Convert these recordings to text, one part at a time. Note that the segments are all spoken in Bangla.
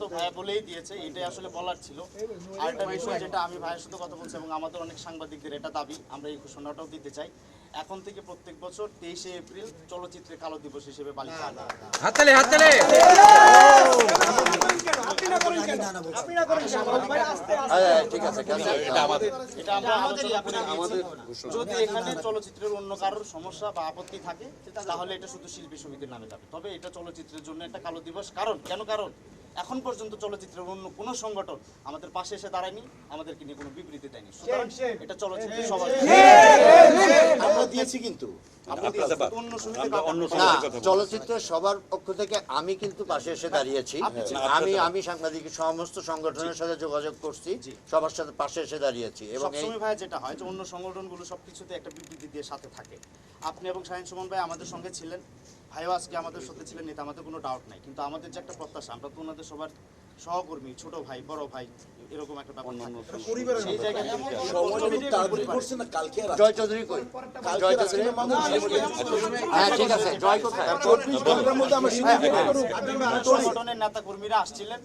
তো ভাইয়া বলেই দিয়েছে, এটাই আসলে বলার ছিল। আর একটা বিষয় যেটা আমি ভাইয়ের সাথে কথা বলছি এবং আমাদের অনেক সাংবাদিকদের এটা দাবি, আমরা এই ঘোষণাটাও দিতে চাই, এখন থেকে প্রত্যেক বছর 23শে এপ্রিল চলচ্চিত্রে কালো দিবস হিসেবে পালিত হবে। হাততালি হাততালি। ঠিক আছে, এটা আমরা আলোচনা করে দিয়েছি। যদি এখানে চলচ্চিত্রের অন্য কারোর সমস্যা বা আপত্তি থাকে তাহলে এটা শুধু শিল্পী সমিতির নামে যাবে। তবে এটা চলচ্চিত্রের জন্য একটা কালো দিবস। কারণ এখন পর্যন্ত চলচ্চিত্রের অন্য কোনো সংগঠন আমাদের পাশে এসে দাঁড়ায়নি, আমাদেরকে নিয়ে কোনো বিবৃতি দেয়নি। সুতরাং এটা চলচ্চিত্র সবার আমরা দিয়েছি, কিন্তু চলচ্চিত্র সবার পক্ষ থেকে আমি কিন্তু পাশে এসে দাঁড়িয়েছি। আমি সাংবাদিক সমস্ত সংগঠনের সাথে যোগাযোগ করছি, সবার সাথে পাশে এসে দাঁড়িয়েছি। এবং সবসময় ভাই যেটা হয় যে অন্য সংগঠনগুলো সবকিছুতে একটা বিবৃতি দিয়ে সাথে থাকে। আপনি এবং শাহিন সুমন ভাই আমাদের সঙ্গে ছিলেন, ভাইও আজকে আমাদের সাথে ছিলেন, এতে আমাদের কোনো ডাউট নাই। কিন্তু আমাদের যে একটা প্রত্যাশা, আমরা তো ওনাদের সবার সহকর্মী, ছোট ভাই বড় ভাই, এরকম একটা ব্যাপার থাকে। সেই জায়গায় জয় চৌধুরী কই? জয় চৌধুরী, হ্যাঁ ঠিক আছে। জয় কোথায়? সংগঠনের নেতা কর্মীরা আসছিলেন,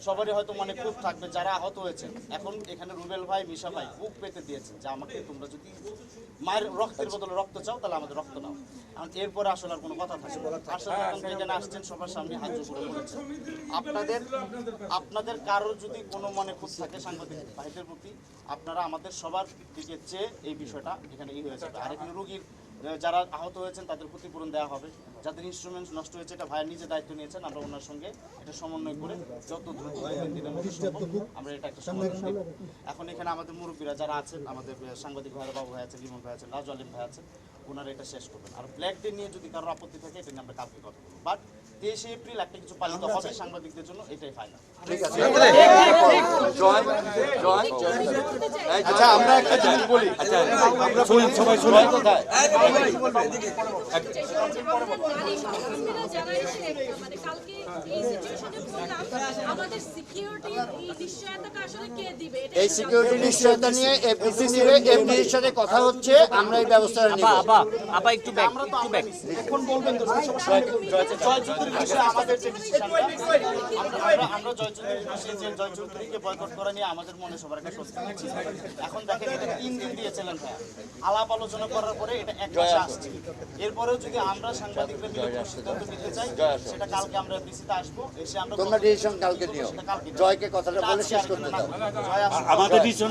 সবারই হয়তো মনে ক্ষোভ থাকবে যারা আহত হয়েছেন। এখন এখানে রুবেল ভাই, মিশা ভাই বুক পেতে দিয়েছেন যে আমাকে তোমরা যদি মায়ের রক্তের বদলে রক্ত চাও তাহলে আমাদের রক্ত নাও। এরপরে আসলে আর কোনো কথা থাকে আসলে এখন যেখানে আসছেন সবার সামনে হাত জোড় করে বলেছেন। আপনাদের কারোর যদি কোনো মনে ক্ষোভ থাকে সাংবাদিক ভাইদের প্রতি, আপনারা আমাদের সবার দিকে চেয়ে এই বিষয়টা এখানে হয়ে যাবে। আর এখানে রোগীর যারা আহত হয়েছেন তাদের ক্ষতিপূরণ দেওয়া হবে, যাদের ইনস্ট্রুমেন্টস নষ্ট হয়েছে এটা ভাইয়ের নিজে দায়িত্ব নিয়েছেন। আমরা ওনার সঙ্গে এটা সমন্বয় করে যত দ্রুত দিনের মধ্যে সম্ভব আমরা এটা একটা সমাধান দেব। এখন এখানে আমাদের মুরব্বীরা যারা আছেন, আমাদের সাংবাদিক ভাইরা, বাবু ভাই আছেন, লিমন ভাই আছেন, রাজু আলিম ভাই আছেন, ওনারা এটা শেষ করবেন। আর ব্ল্যাক ডে নিয়ে যদি কারোর আপত্তি থাকে এটা নিয়ে আমরা কালকে কথা বলবো। বাট 23শে এপ্রিল একটা কিছু পালিত হবে সাংবাদিকদের জন্য, এটাই ফাইনাল। ঠিক আছে। জয় জয়। আচ্ছা আমরা একটা জিনিস বলি, আমরা শুনুন, সবাই শুনুন। কোথায়? এই সিকিউরিটি নিশ্চয়তা নিয়ে এফডিসির সাথে কথা হচ্ছে, আমরা এই ব্যবস্থাটা নিব। আপা একটু ব্যাক, একটু ব্যাক। এখন বলবেন তো জয় চৌধুরীর বিষয়ে আমাদের যে ডিসিশনটা, আমরা জয় চৌধুরীর বিষয়ে যে জয় চৌধুরীকে বয়কট করা নিয়ে আমাদের মনে সবার একটা স্বস্তি ছিল। এখন দেখেন এটা 3 দিন দিয়েছিলেন ভাইয়া, আলাপ আলোচনা করার পরে এটা এক মাসে আসছে। এরপরেও যদি আমরা সাংবাদিকদের বিরুদ্ধে সিদ্ধান্ত নিতে চাই সেটা কালকে আমরা এফডিসিতে আসবো, এসে আমরা তোমরা ডিসিশন কালকে নিও। জয়কে কথাটা বলে শেষ করতে দাও। জয় আসুন। আমাদের ডিসিশন